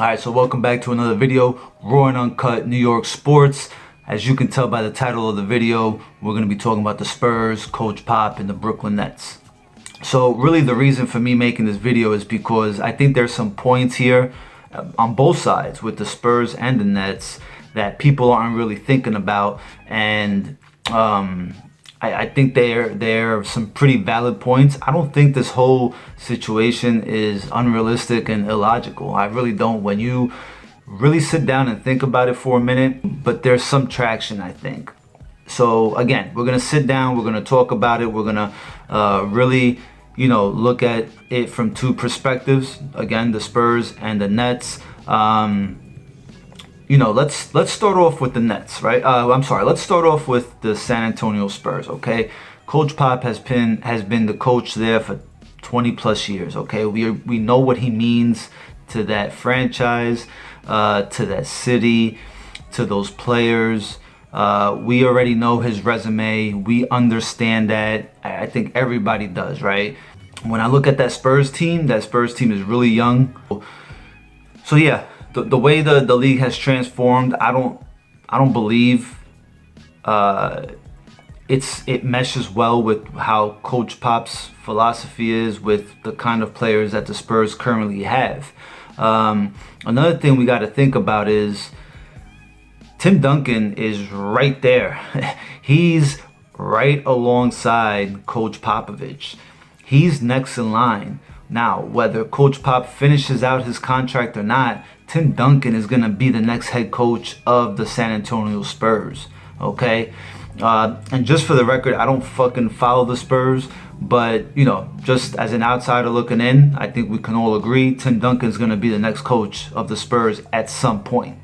Alright, so welcome back to another video, Raw and Uncut New York Sports. As you can tell by the title of the video, we're going to be talking about the Spurs, Coach Pop, and the Brooklyn Nets. So really the reason for me making this video is because I think there's some points here on both sides with the Spurs and the Nets that people aren't really thinking about, and I think they're some pretty valid points. I don't think this whole situation is unrealistic and illogical. I really don't, when you really sit down and think about it for a minute, but there's some traction, I think. So again, we're gonna sit down, we're gonna talk about it, we're gonna really, look at it from two perspectives. Again, the Spurs and the Nets. Let's start off with the Nets, right? Let's start off with the San Antonio Spurs, okay? Coach Pop has been the coach there for 20 plus years, okay? We know what he means to that franchise, to that city, to those players. We already know his resume. We understand that. I think everybody does, right? When I look at that Spurs team is really young. So yeah. The way the league has transformed, I don't believe it meshes well with how Coach Pop's philosophy is with the kind of players that the Spurs currently have. Another thing we got to think about is Tim Duncan is right there. He's right alongside Coach Popovich. He's next in line. Now, whether Coach Pop finishes out his contract or not, Tim Duncan is going to be the next head coach of the San Antonio Spurs, okay? And just for the record, I don't fucking follow the Spurs, but, just as an outsider looking in, I think we can all agree Tim Duncan is going to be the next coach of the Spurs at some point.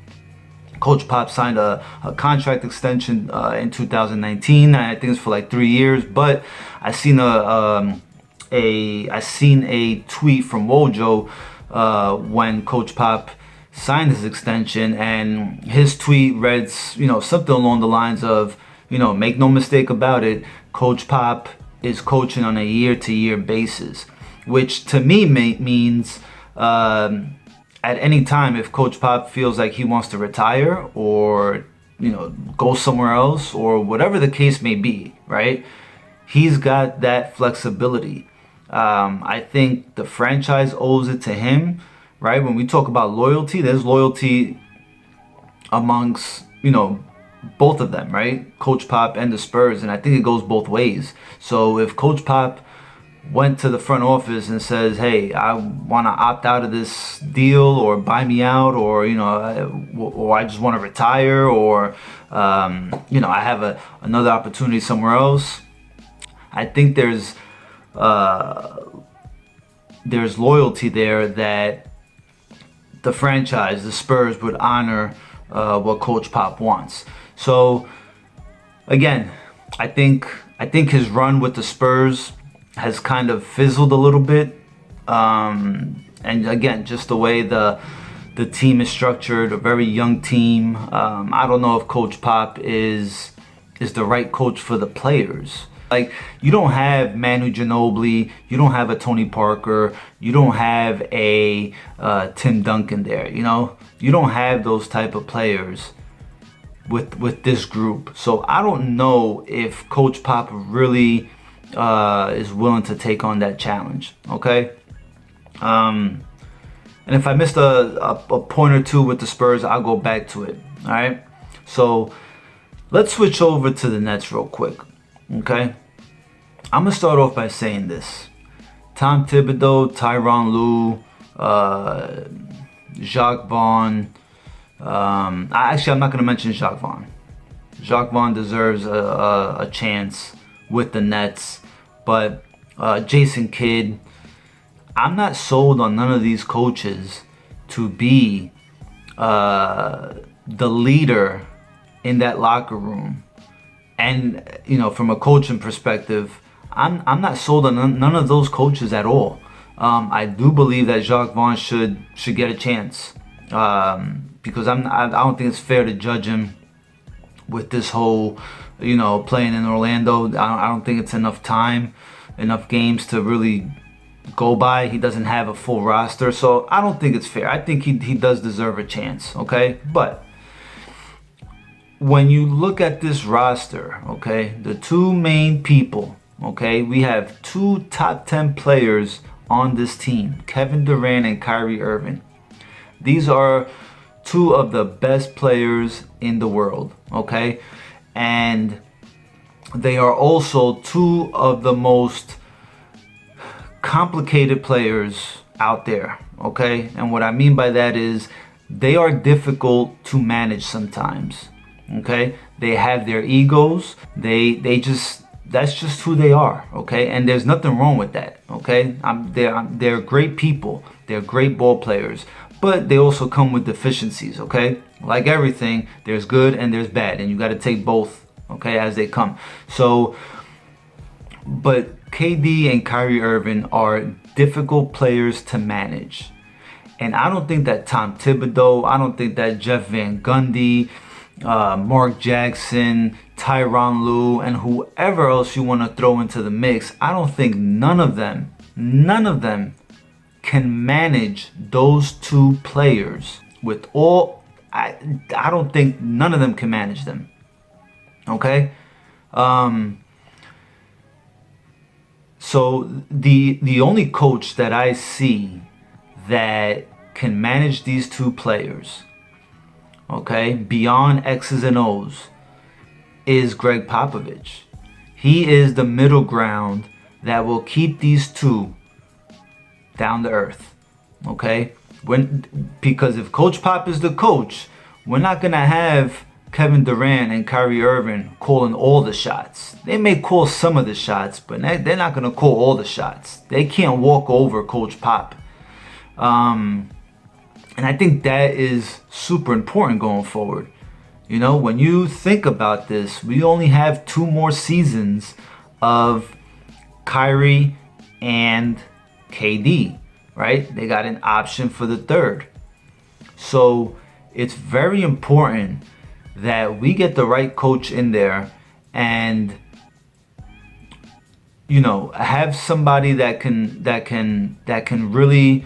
Coach Pop signed a contract extension in 2019. I think it's for like 3 years, but I seen a tweet from Wojo when Coach Pop signed his extension, and his tweet reads, something along the lines of, make no mistake about it, Coach Pop is coaching on a year-to-year basis, which to me means at any time if Coach Pop feels like he wants to retire or go somewhere else or whatever the case may be, right? He's got that flexibility. I think the franchise owes it to him, right? When we talk about loyalty, there's loyalty amongst, both of them, right? Coach Pop and the Spurs, and I think it goes both ways. So if Coach Pop went to the front office and says, hey, I want to opt out of this deal or buy me out, or, or I just want to retire, or, I have another opportunity somewhere else, I think there's loyalty there that the franchise, the Spurs, would honor what Coach Pop wants. So again, I think his run with the Spurs has kind of fizzled a little bit, and again, just the way the team is structured, a very young team. I don't know if Coach Pop is the right coach for the players. Like, you don't have Manu Ginobili, you don't have a Tony Parker, you don't have a Tim Duncan there, You don't have those type of players with this group. So I don't know if Coach Pop really is willing to take on that challenge, okay? And if I missed a point or two with the Spurs, I'll go back to it, all right? So let's switch over to the Nets real quick. Okay, I'm gonna start off by saying this: Tom Thibodeau, Tyronn Lue, Jacque Vaughn. I'm not gonna mention Jacque Vaughn. Jacque Vaughn deserves a chance with the Nets, but Jason Kidd. I'm not sold on none of these coaches to be the leader in that locker room. And from a coaching perspective, I'm not sold on none of those coaches at all. I do believe that Jacque Vaughn should get a chance, because I don't think it's fair to judge him with this whole playing in Orlando. I don't think it's enough time, enough games to really go by. He doesn't have a full roster, so I don't think it's fair. I think he does deserve a chance, okay? But when you look at this roster, okay, the two main people, okay, we have two top 10 players on this team, Kevin Durant and Kyrie Irving. These are two of the best players in the world, okay? And they are also two of the most complicated players out there, okay? And what I mean by that is they are difficult to manage sometimes, okay? They have their egos. They just, that's just who they are, okay? And there's nothing wrong with that, okay? They're great people. They're great ball players, but they also come with deficiencies, okay? Like everything, there's good and there's bad, and you got to take both, okay, as they come. So, but KD and Kyrie Irving are difficult players to manage. And I don't think that Tom Thibodeau, I don't think that Jeff Van Gundy, Mark Jackson, Tyronn Lue, and whoever else you want to throw into the mix, I don't think none of them can manage those two players with all, I don't think none of them can manage them. Okay? So the only coach that I see that can manage these two players, okay, beyond X's and O's, is Greg Popovich. He is the middle ground that will keep these two down to earth, okay? Because if Coach Pop is the coach, we're not gonna have Kevin Durant and Kyrie Irving calling all the shots. They may call some of the shots, but they're not gonna call all the shots. They can't walk over Coach Pop. And I think that is super important going forward. You know, when you think about this, we only have 2 more seasons of Kyrie and KD, right? They got an option for the 3rd. So it's very important that we get the right coach in there and, you know, have somebody that can really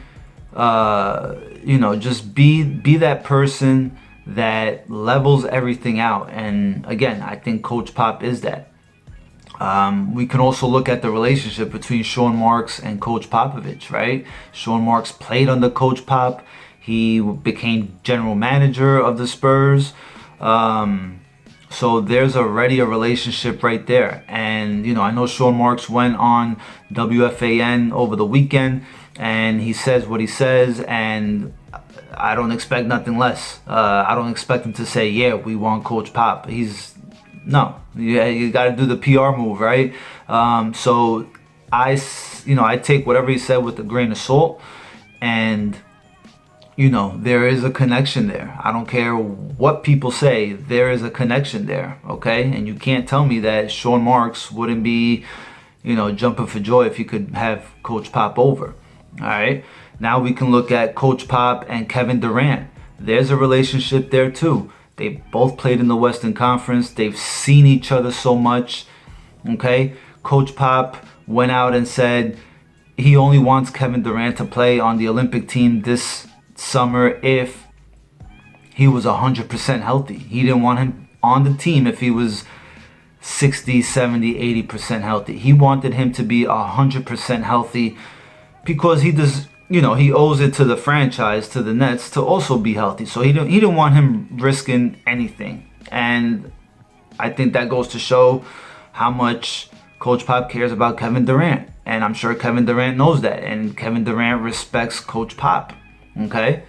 you know, just be that person that levels everything out. And again, I think Coach Pop is that. We can also look at the relationship between Sean Marks and Coach Popovich, right? Sean Marks played under Coach Pop. He became general manager of the Spurs. So there's already a relationship right there. And, you know, I know Sean Marks went on WFAN over the weekend and he says what he says, and I don't expect nothing less. I don't expect him to say, yeah, we want Coach Pop. No, you got to do the PR move, right? So I take whatever he said with a grain of salt, and you know, there is a connection there. I don't care what people say, there is a connection there, okay? And you can't tell me that Sean Marks wouldn't be, you know, jumping for joy if he could have Coach Pop over. All right, now we can look at Coach Pop and Kevin Durant. There's a relationship there too. They both played in the Western Conference. They've seen each other so much, okay? Coach Pop went out and said he only wants Kevin Durant to play on the Olympic team this summer if he was 100% healthy. He didn't want him on the team if he was 60, 70, 80% healthy. He wanted him to be 100% healthy because he does, you know, he owes it to the franchise, to the Nets, to also be healthy. So he didn't want him risking anything. And I think that goes to show how much Coach Pop cares about Kevin Durant. And I'm sure Kevin Durant knows that. And Kevin Durant respects Coach Pop. Okay?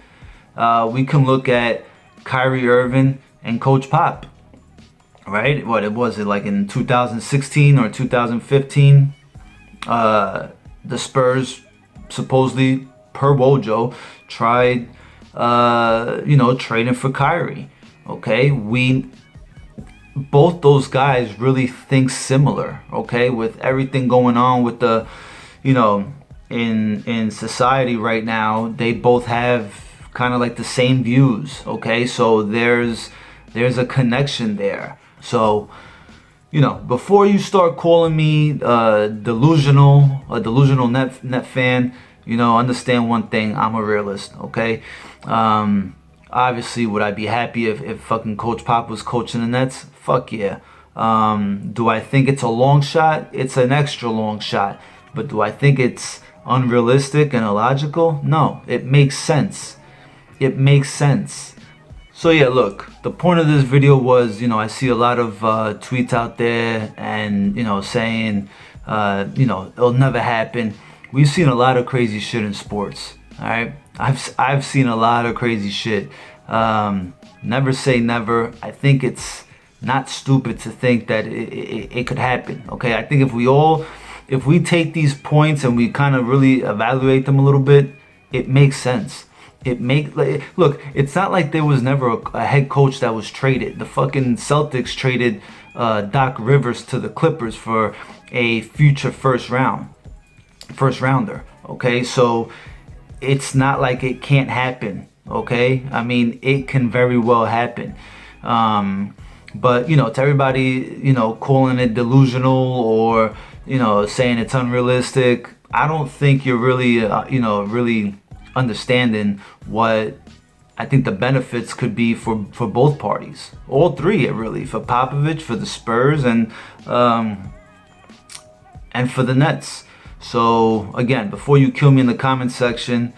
We can look at Kyrie Irving and Coach Pop. Right? What was it, like in 2016 or 2015? The Spurs supposedly, per Wojo, tried, trading for Kyrie. Okay, both those guys really think similar. Okay, with everything going on with the, you know, in society right now, they both have kind of like the same views. Okay, so there's a connection there. So, before you start calling me a delusional net fan, understand one thing: I'm a realist. Okay. Obviously, would I be happy if fucking Coach Pop was coaching the Nets? Fuck yeah. Do I think it's a long shot? It's an extra long shot. But do I think it's unrealistic and illogical? No, it makes sense. It makes sense. So yeah, look, the point of this video was, I see a lot of tweets out there and, saying, it'll never happen. We've seen a lot of crazy shit in sports. All right, I've seen a lot of crazy shit. Never say never. I think it's not stupid to think that it could happen. Okay, I think if we take these points and we kind of really evaluate them a little bit, it makes sense. Look, it's not like there was never a head coach that was traded. The fucking Celtics traded Doc Rivers to the Clippers for a future first rounder. Okay, so it's not like it can't happen. Okay, I mean, it can very well happen. But to everybody, calling it delusional or saying it's unrealistic, I don't think you're really really understanding what I think the benefits could be for both parties, all three, really, for Popovich, for the Spurs, and for the Nets. So again, before you kill me in the comment section,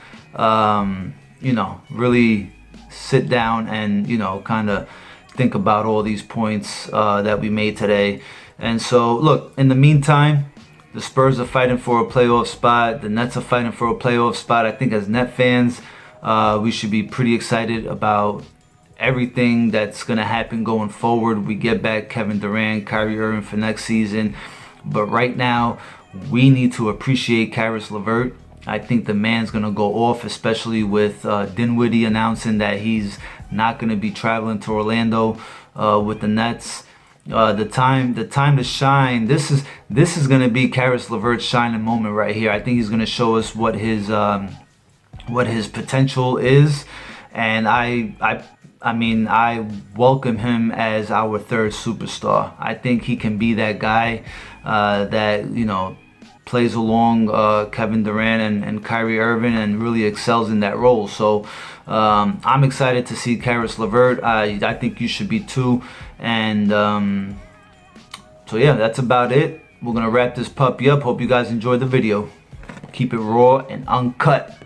really sit down and kind of think about all these points that we made today. And so look, in the meantime, the Spurs are fighting for a playoff spot. The Nets are fighting for a playoff spot. I think as Net fans, we should be pretty excited about everything that's going to happen going forward. We get back Kevin Durant, Kyrie Irving for next season. But right now, we need to appreciate Caris LeVert. I think the man's going to go off, especially with Dinwiddie announcing that he's not going to be traveling to Orlando with the Nets. The time to shine. This is going to be Caris LeVert's shining moment right here. I think he's going to show us what his potential is, and I welcome him as our third superstar. I think he can be that guy that plays along Kevin Durant and Kyrie Irving and really excels in that role. So I'm excited to see Caris LeVert. I think you should be too. And so yeah, that's about it. We're gonna wrap this puppy up. Hope you guys enjoyed the video. Keep it raw and uncut.